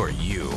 for you.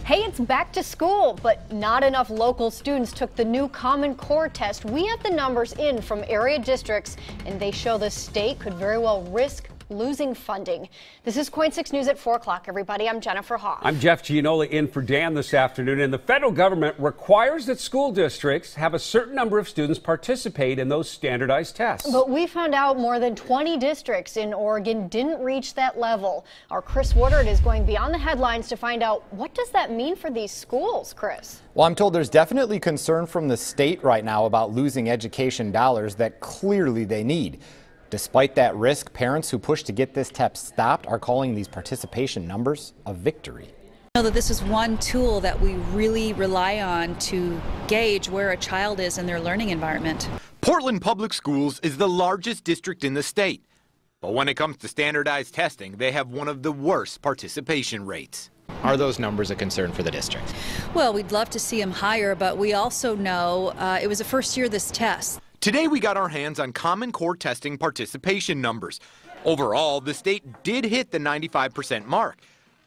Hey, it's back to school, but not enough local students took the new Common Core test. We have the numbers in from area districts, and they show the state could very well risk losing funding. This is KOIN 6 News at 4 o'clock, everybody. I'm Jennifer Hoff. I'm Jeff Gianola in for Dan this afternoon. And the federal government requires that school districts have a certain number of students participate in those standardized tests. But we found out more than 20 districts in Oregon didn't reach that level. Our Chris Woodard is going beyond the headlines to find out what does that mean for these schools, Chris? Well, I'm told there's definitely concern from the state right now about losing education dollars that clearly they need. Despite that risk, parents who push to get this test stopped are calling these participation numbers a victory. Know that this is one tool that we really rely on to gauge where a child is in their learning environment. Portland Public Schools is the largest district in the state. But when it comes to standardized testing, they have one of the worst participation rates. Are those numbers a concern for the district? Well, we'd love to see them higher, but we also know it was the first year of this test. Today we got our hands on Common Core testing participation numbers. Overall, the state did hit the 95% mark,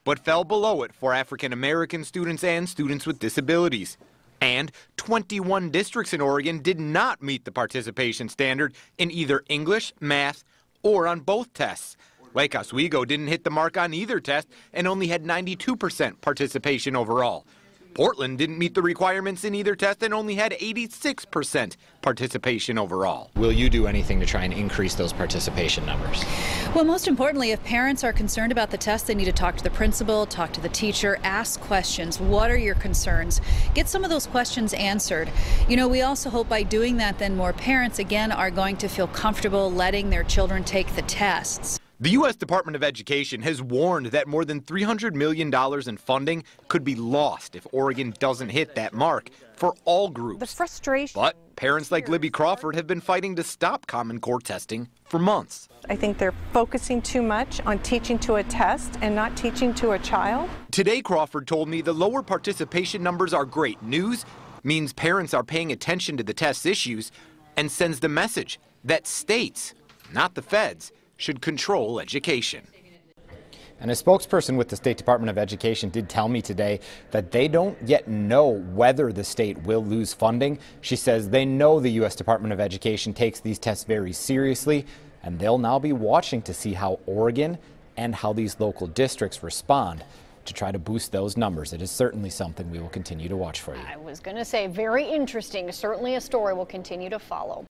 but fell below it for African American students and students with disabilities. And 21 districts in Oregon did not meet the participation standard in either English, math, or on both tests. Lake Oswego didn't hit the mark on either test and only had 92% participation overall. Portland didn't meet the requirements in either test and only had 86% participation overall. Will you do anything to try and increase those participation numbers? Well, most importantly, if parents are concerned about the test, they need to talk to the principal, talk to the teacher, ask questions. What are your concerns? Get some of those questions answered. You know, we also hope by doing that, then more parents, again, are going to feel comfortable letting their children take the tests. The U.S. Department of Education has warned that more than $300 million in funding could be lost if Oregon doesn't hit that mark for all groups. The frustration. But parents like Libby Crawford have been fighting to stop Common Core testing for months. I think they're focusing too much on teaching to a test and not teaching to a child. Today, Crawford told me the lower participation numbers are great news, means parents are paying attention to the test issues, and sends the message that states, not the feds, should control education. And a spokesperson with the State Department of Education did tell me today that they don't yet know whether the state will lose funding. She says they know the U.S. Department of Education takes these tests very seriously, and they'll now be watching to see how Oregon and how these local districts respond to try to boost those numbers. It is certainly something we will continue to watch for you. I was going to say very interesting. Certainly a story we'll continue to follow.